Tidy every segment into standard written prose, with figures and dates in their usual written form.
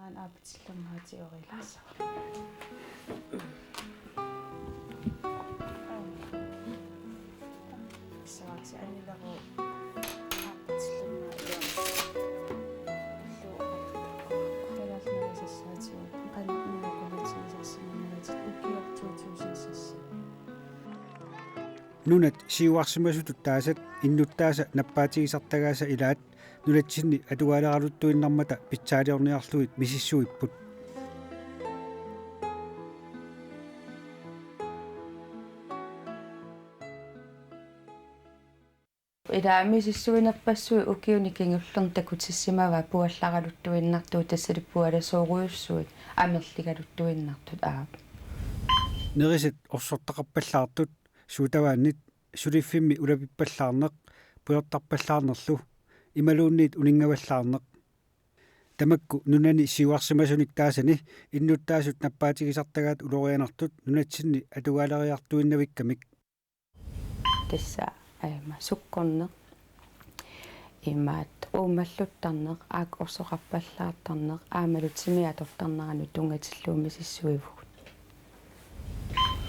Naan aapitsillermaati orilaassa. Saatsi anilaru aapitsillermaa iluaqalasnarisassaati qannuuqulatiisarsimanagatit ukiortuutuusissassa. Nunat siuarsimasutut taasat innuttaasa nappaatigisartagaasa ilaat nulatsinni atugaalaarluttuinnarmata pitsaaliorniarluit misissuipput ila misissuinerpassui ukiunikingullerni takutissimava puallaraluttuinnartuu tassalippualasooruussuit amerligaluttuinnartut aap neriset orsortaqarpallaartut suutavaannit suliffimmi ulapippallaarneq puertarpallaarnerlu imaluunniit uningavallaarneq tamakku nunani siuarsimasunik taasani innuttaasut nappaatigisartagaat ulorianartut nunatsinni atugaaleriartuinnavikkamik tassa aima sukkorneq imaat uumalluttarneq aak orsoqarpallaartarneq aamalutimiatortarneranu tungatilluumisissuivugut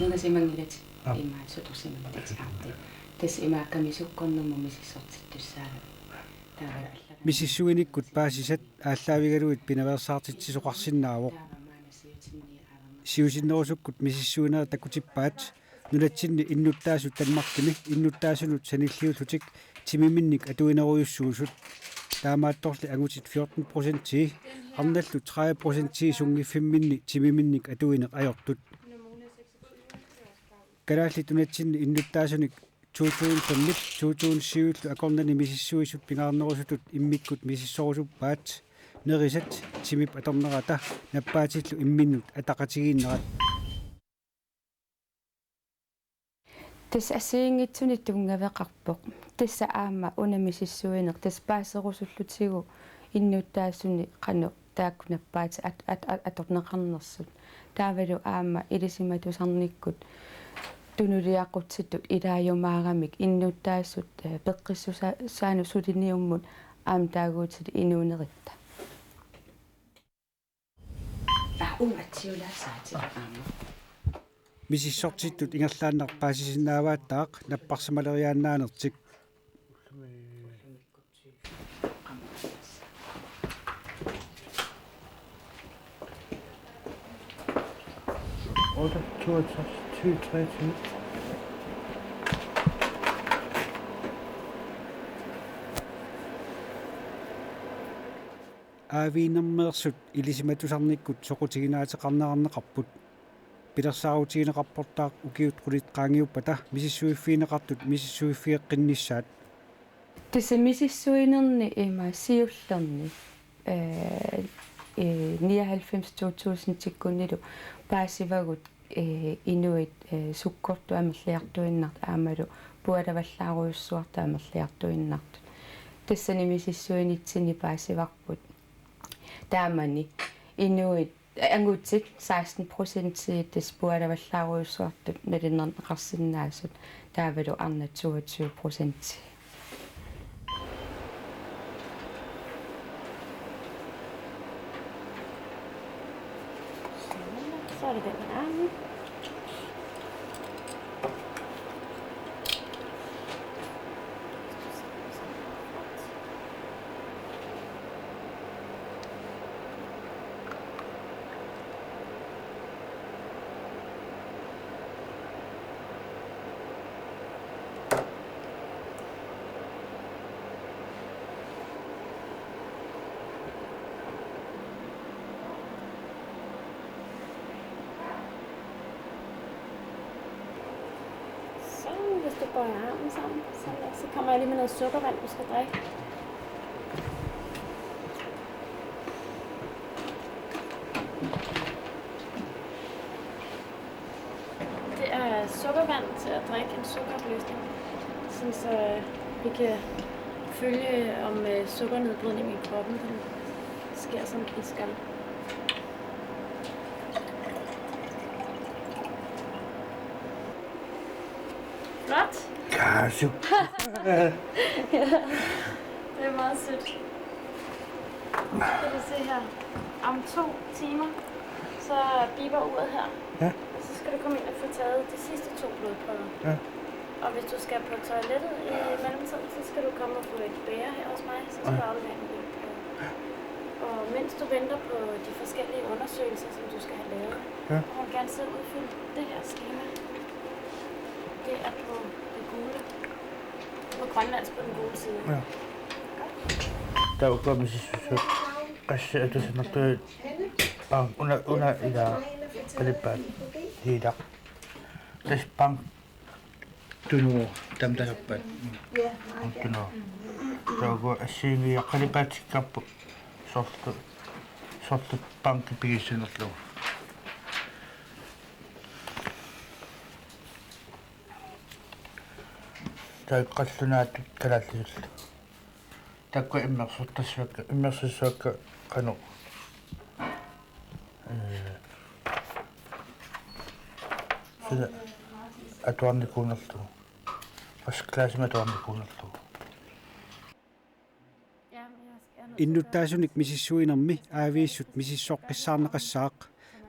nungasimangilati imaat sutorsimangilati tas imaakami sukkornermu misissortittussaala misissuinikkut paasisat ааllaavigaluit pinaversaartitsisoqarsinnaavoq siusinnerusukkut misissuinera takutippaat nulatsinni innuttaasut tanmarkimi innuttaasunut sanilliullutik timiminnik atuineruyussuusut taamaattorli agutit 14% arnallu 30% sungiffimminni timiminnik atuineq ajortut kalaallit unatsinni innuttaasunik 2007 akornani misissuisut pingaarnerusutut immikkut misissorusuppaat nerisat timip atornerata nappaatillu imminnut ataqatigiinnerat tas asiingitsunit tungaveqarpoq tassa aama unamisissuineq tas paaserusullutigu innuttaassuni qanu taakku nappaati atorneqarnersut taavalu aama ilisimatusarnikkut tunuliaqutsitut ilaajumaaramik innuttaassut peqqissusaanu suliniummun aam taaguutit inuuneritta umatsiulaasaati aama misissortittut ingerlaannarpaasisinnaavaataaq napparsamaleriaannaanertik Oder 22, aaviinermeersut ilisimatusarnikkut soqutiginaateqarnerarneqarput pilersaaruutigineqarportaaq ukiut qulitqaangiuppata misissuiffiineqartut misissuiffieqqinnissaat tassa misissuinerni ima siullerni 99 tikkunnilu paasivagut inuit sukkortu amerliartuinnart aamalu pualavallaaruussuarta amerliartuinnartut tassani misissuinitsini paasivarput taamani inuit angutsit 16% tas pualavallaaruussuartut nalinnerneqarsinnaasut taavalu arna 22%. Så er det den arme. Hvis du bøjer armen sammen, så kommer jeg lige med noget sukkervand, du skal drikke. Det er sukkervand til at drikke en sukkeropløsning, så vi kan følge om sukkernedbrydning i kroppen den sker som den skal. Flot. Ja, super. Ja, det er meget sødt. Kan du se her? om 2 timer, så biber uret her. Ja. Og så skal du komme ind og få taget de sidste 2 blodprøver. Ja. Og hvis du skal på toilettet i mellemtiden, så skal du komme og få et bære her hos mig, så skal du aflevere en blodprøve. Og mens du venter på de forskellige undersøgelser, som du skal have lavet, så må du gerne sidde og udfylde det her schema. Det er på det gule. På grønlandsk på den gule side. Ja. Der er jo Mrs. Sø. Kasi ito sa nato una ila kalipat hidak. Tas pang tuno damdasapat. Tuno. So asini kalipat sikap soft pang kipigisin atlo. Tai qallunaat kalallis. Takku immersussuakka qanu sida atuarnikuunerlu qasklaasima atuarnikuunerlu иннуттаасуник мисиссуинерми аавииссут мисиссоққиссаарнеқассаақ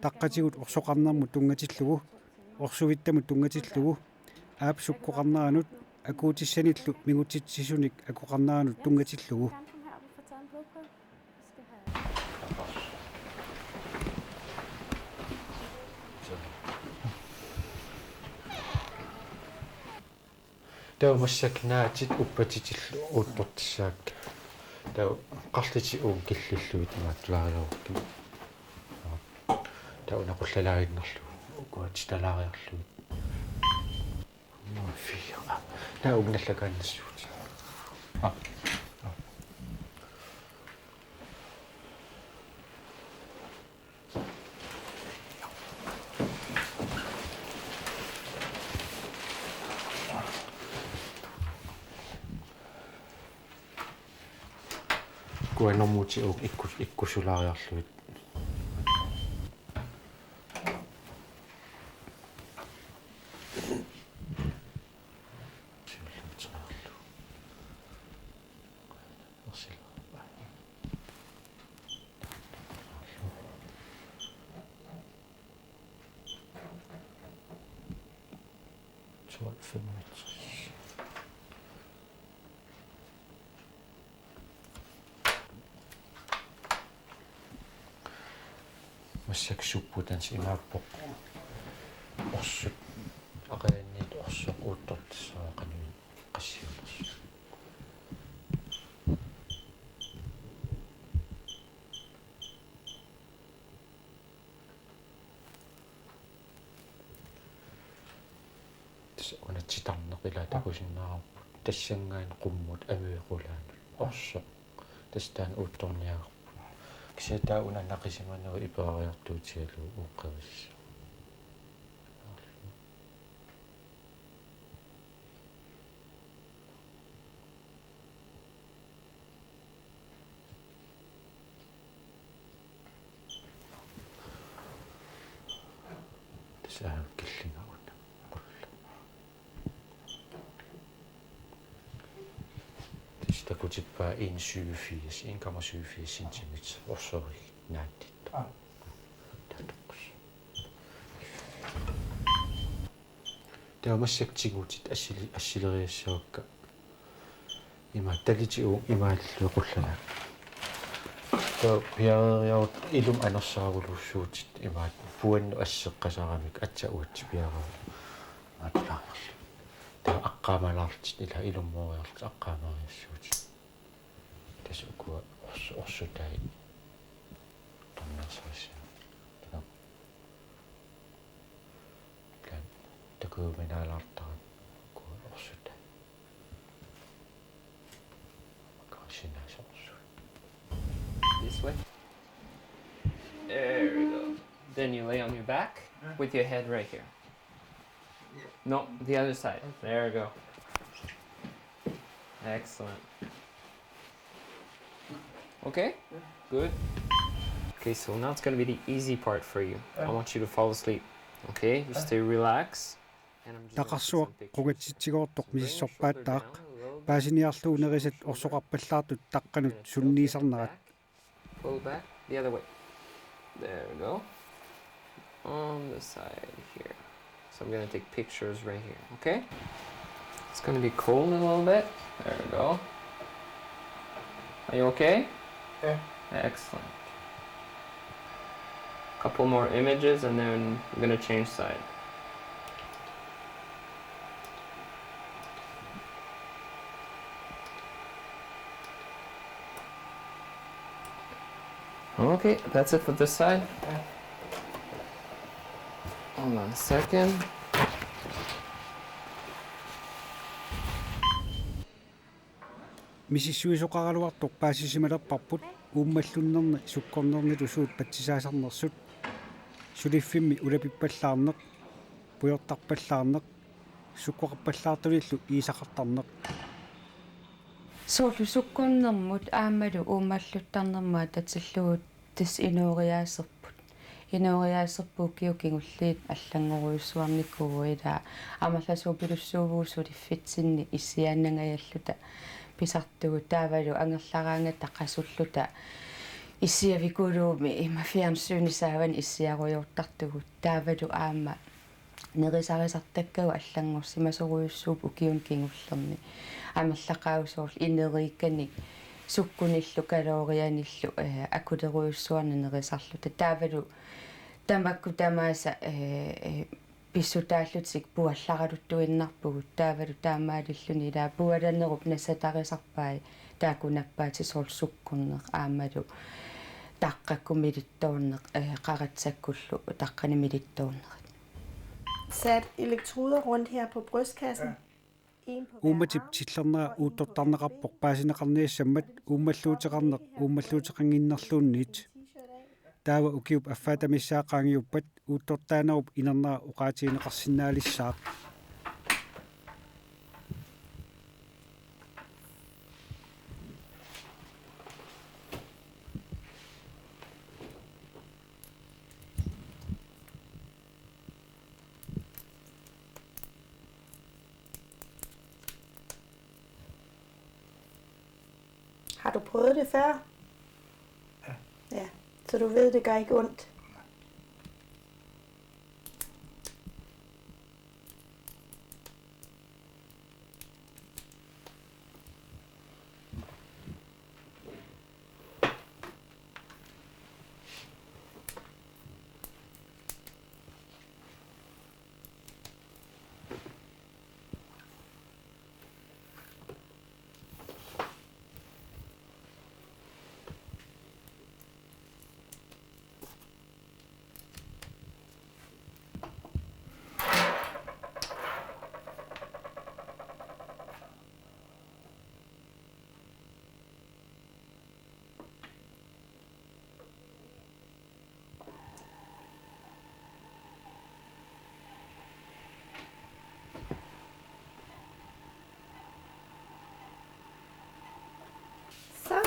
таққатигут орсоқарнарму тунгатиллугу орсувиттаму тунгатиллугу аап суккоқарнаранут акуутиссаниллу мигутитсисуник акоқарнаранут тунгатиллугу таумассакнаатит уппатитиллу ууттортиссаак тау қарлити уун киллиллуит мааттулаариорки тау нақуллалаагиннерлу укуати талаариарлуит фиа тау угналлакааннассуут kuanormuuti uuk ikkusulaariarluit массаксуппутанс имааппоқ орсут ақаанниит орсоқ ууттортиссаа қануи қассиулерс тис унатситарнеқила такусиннаараппут тассангаан қуммут авиеқулаанут орсоқ тастаан уутторниаагар кисатаа унаннақисиманеру ипаариартуутигалу ууққавис тасаа киллингауна қулла такутиппаа 1,84 cm орсори нааттит татоққус таамассактигуутит ассилериассаакка има талити уу имааллу қуллана то пиариаут илум анерсаагулуссуутит имаат пуанну ассеққасарамик атса уатти пиараа матлаарли таа аққаамалаартит ила илуммориарлут аққаамариассуутит тасукуа орсутай тоннерсаасиа таа план такууминаалаартарат куа орсутай кашинаасорсу This way. There we go. Then you lay on your back with your head right here. No, the other side. There we go. Excellent. Okay, good. Okay, so now it's going to be the easy part for you. I want you to fall asleep. Okay, you stay relaxed. And I'm just тақарсуақ қугатситсигоортоқ мисиссорпааттаақ паасиниарлуунерисат орсоқарпаллаартут таққанут сунниисарнерат pull back the other way. There we go. On the side here. So I'm gonna take pictures right here, okay? It's gonna be cold a little bit. There we go. Are you okay? Yeah. Excellent. Couple more images and then we're gonna change side. Okay, that's it for this side. Hold on a second. мисиссуисоқаралуартоқ паасисималерпарпут ууммаллуннерни суккорнернилу суут патсисаасарнерсут сулиффимми улапиппаллаарнеқ пуйортарпаллаарнеқ суккоқарпаллаартулиллу иисақартарнеқ соорлу суккорнермут аамалу уумаллуттарнермаа татиллуут тас иноориаасерпут иноориаасерпуу киукингуллиит аллангоруйуссуарникууила амалласуу пилуссуувуусу лиффитсинни иссиааннангаяллута писартугу таавалу ангерлараанга таққасуллута иссиавикулууми имафиарнсуунисааван иссиаруйортартугу таавалу аама нерисарисартаккагу аллангорсимасоруйуссууп укиун кингуллерни амерлақаусуурл инериикканик суккуниллу калоорианиллу акулеруйуссуарна нерисарлута таавалу тамакку тамааса писсутааллутик пуалларалуттуиннарпугу таавалу таамаалиллуни лаа пуаланеруп насатарисарпаи таакунаппаати соор суккуннеқ аамалу таққаккумилитторнеқ қаратсаккуллу таққанимилитторнеқ. Sat elektroder rundt her på brystkassen. ууматип тиллернера ууттортарнеқарпоқ паасинеқарниассаммат ууммаллуутеқарнеқ ууммаллуутеқангиннерлуунниит таава укиуп аффаатамиссаақаангиуппат ууттортаанаруп инернера уқаатиинеқарсинаалиссаақ Har du prøvet det før? Ja. Så du ved, det gør ikke ondt. Så.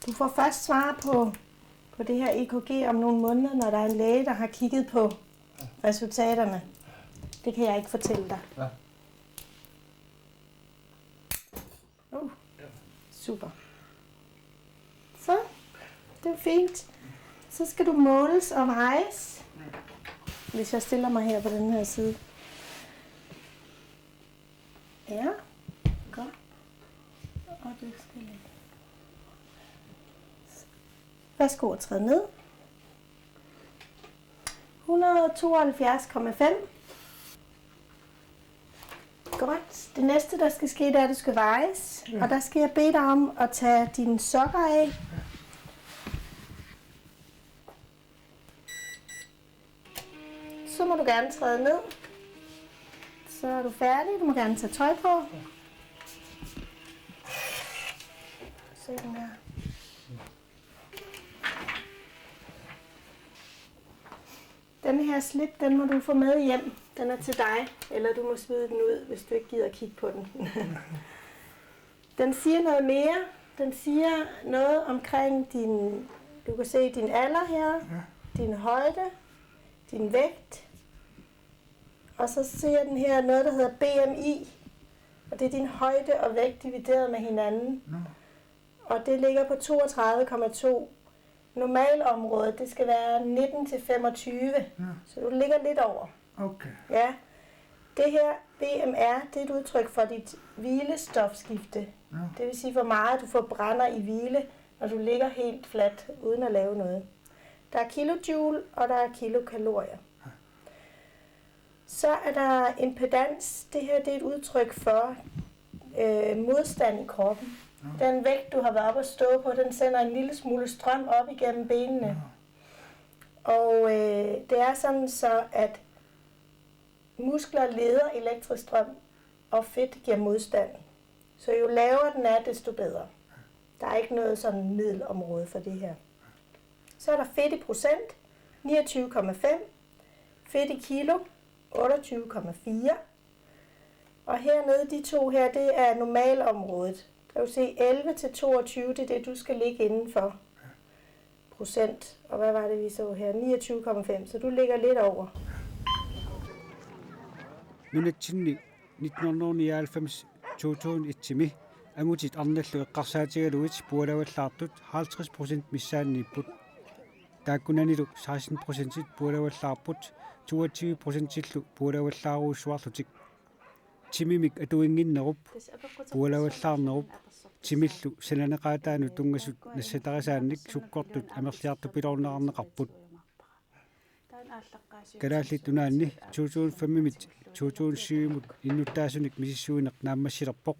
Du får først svar på det her EKG om nogle måneder, når der er en læge, der har kigget på resultaterne. Det kan jeg ikke fortælle dig. Ja. Super. Så, det er fint. Så skal du måles og vejes. Hvis jeg stiller mig her på den her side. Ja, godt. Og det skal ligge. Værsgo at træde ned. 172,5. Godt. Det næste, der skal ske, det er, at du skal vejes. Ja. Og der skal jeg bede dig om at tage dine sokker af. Så må du gerne træde ned. Så er du færdig. Du må gerne tage tøj på. Se den her. Den her slip, den må du få med hjem. Den er til dig. Eller du må smide den ud, hvis du ikke gider at kigge på den. Den siger noget mere. Den siger noget omkring din... Du kan se din alder her. Din højde. Din vægt. Og så ser den her noget, der hedder BMI. Og det er din højde og vægt divideret med hinanden. og det ligger på 32,2. Normalområdet, det skal være 19 til 25, så du ligger lidt over. Okay. Ja. Det her BMR, det er et udtryk for dit hvilestofskifte. Ja. Det vil sige, hvor meget du forbrænder i hvile, når du ligger helt fladt, uden at lave noget. Der er kilojoule, og der er kilokalorier. Så er der impedans. Det her, det er et udtryk for modstand i kroppen. Den vægt, du har været oppe at stå på, den sender en lille smule strøm op igennem benene. Og det er sådan så, at muskler leder elektrisk strøm, og fedt giver modstand. Så jo lavere den er, desto bedre. Der er ikke noget sådan middelområde for det her. Så er der fedt i procent, 29,5. Fedt i kilo, 28,4. Og hernede, de to her, det er normalområdet. Kan du se, 11 til 22, det er det, du skal ligge indenfor. Procent. Og hvad var det, vi så her? 29,5. Så du ligger lidt over. Nunatsinni 1999 2001 angutit arnallu eqqarsaatigaluit pualawallaartut 50% missaanniipput taakkunanilu 16% pualawallaarput 22% pualawallaaruussuarlutik timimik atuinginnerup pualawallaarnerup timillu sananeqaataanu tungasut nassatarisaannik sukkortut amerliartu pilornerarneqarput kalaalli tunaanni 2005 2007 innuttaasunik misissuineq naammassilerpoq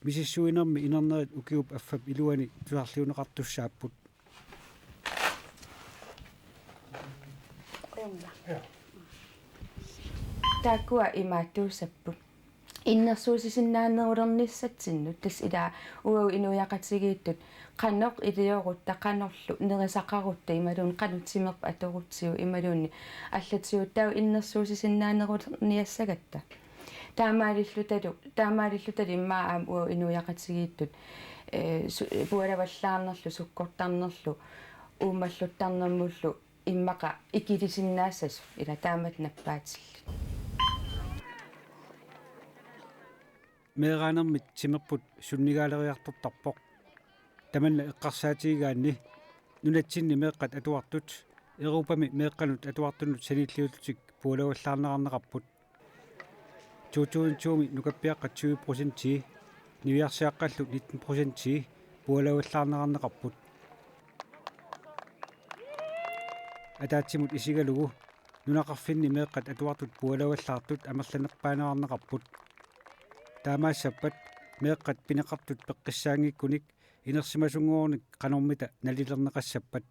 misissuinermi inernerit ukiup affap iluani tuarliuneqartussaapput taakua imaattuusapput иннерсуусисиннааннерулерниссатсиннут тас илаа уау инуяқатигииттут qannoq илиорут тақанерлу нерисақарутта ималуун qanутимерп аторутсиу ималуунни аллатсиуттау иннерсуусисиннаанерулерниассагатта таамаалиллутали иммаа аам уау инуяқатигииттут пуалаваллаарнерлу суккортарнерлу уумаллуттарнэрмуллу иммақа икилисиннаассас ила таамат наппаатилли meeqaanermit simerput sunnigaалериартортарпоq tamanna eqqarsaatigigaanni nunatsinni meeqqat atuartut erupami meeqqanut atuartunnut sanilliulutik puulavallaarnerarneqarput 2020 nukappiaqqa 20% niviarsiaqqallu 19% puulavallaarnerarneqarput ataatsimut isigalugu nunaqarfinni meeqqat atuartut puulavallaartut amerlanerpaanerarneqarput taamaassappat meeqqat pineqartut peqqissaangikkunik inersimasunguornik qanormita nalilerneqassappat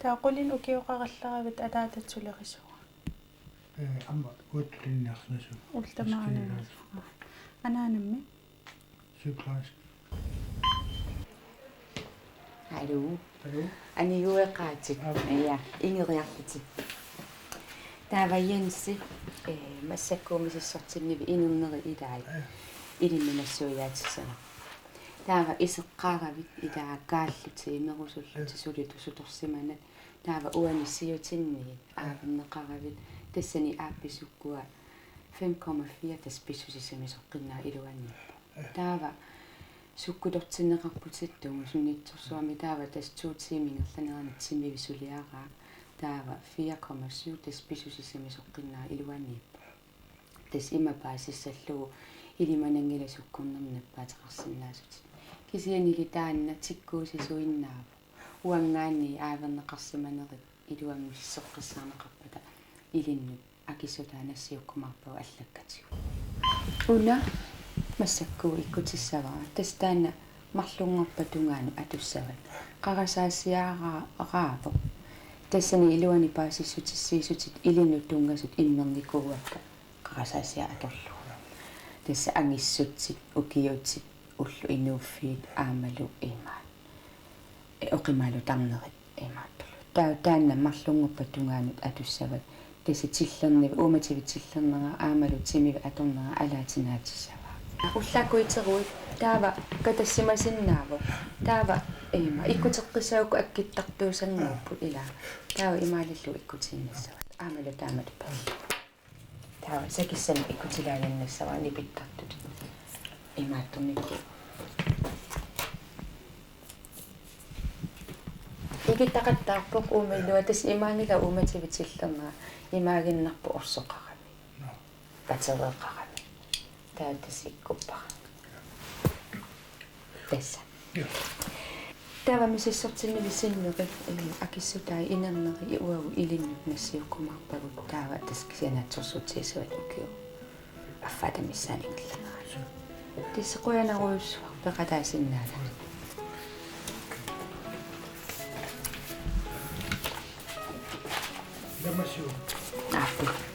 таақулин укиоқаралларавит алаататсулерисуа Amma uutlinniarnasu. ултамаарнаа анаанамми Sygeplejerske. Hallo. Hallo. Aniueqaatик. Ja, ingeriartiti. Taava Jensi massakkuumisissortinnivi inunneri ilaai. Ilimminassuiaatisana. Taava iseqqaaravit ilaa kaalluti imerusulluti sulitu sutorsimanat. Taava uanissiutinni aavenneqaravit tassani aappissukkua 5,4 taspisusisamisuqqinnaa iluanniippa. Taava sukkulortinneqarputittugu sunnitsorsuami taava tas 2 tiimingerlaneranit simivisuliaraa taava 4,7 taspisusisamisuqqinnaa iluanniippa. Tas imapaasissallugu ilimanangilasukkurnerminappaatiqarsinnaasut. Kisianili taanna tikkuusisuinnaavu uangaanni aaverneqarsimanerit iluanngississoqqissaarneqarpata ilinnut akissutaanassiukkumarpau allakkatiu. Una массаккуу иккутиссаваа тастаана марлунгорпатунгаanu атуссават qarasaassiaaraavo тассани илуани паасиссутиссиисутит илиннут тунгасут иммерникууакка qarasaassiа аторлу тасса ангиссутсит укиутсит уллу инууффиит аамалу имаат оқималу тарнерит имааттулу таанна марлунгорпатунгаанут атуссават тасса тиллернив уумативит тиллернера аамалу тимив аторнера алаатинаатиссава уллаакуитеруит таава катассимасиннааву таава има иккутеққисаукку аккиттартуусангууппут илаа таава имаалиллу иккутиннассават аамала таамат паа Tawa sakissan ikkutilaanannassava nipittartut. Imaattornikku. Ikitaqattaarpoq uumallua tas imaaniga uumativitillernera imaaginnarpu orsoqarami. Patereeqarami. Taatas ikkuppara. Tassa. Tawa misissortinnivisinneqi akissutai inerneri uagu ilinnut nassiukkumarpagut tawa taskisianatsorsuutiisuat ukiu. Affatamissaaningillanera. Tissequanaruussuar peqataasinnaala. Lad mig se. Affe.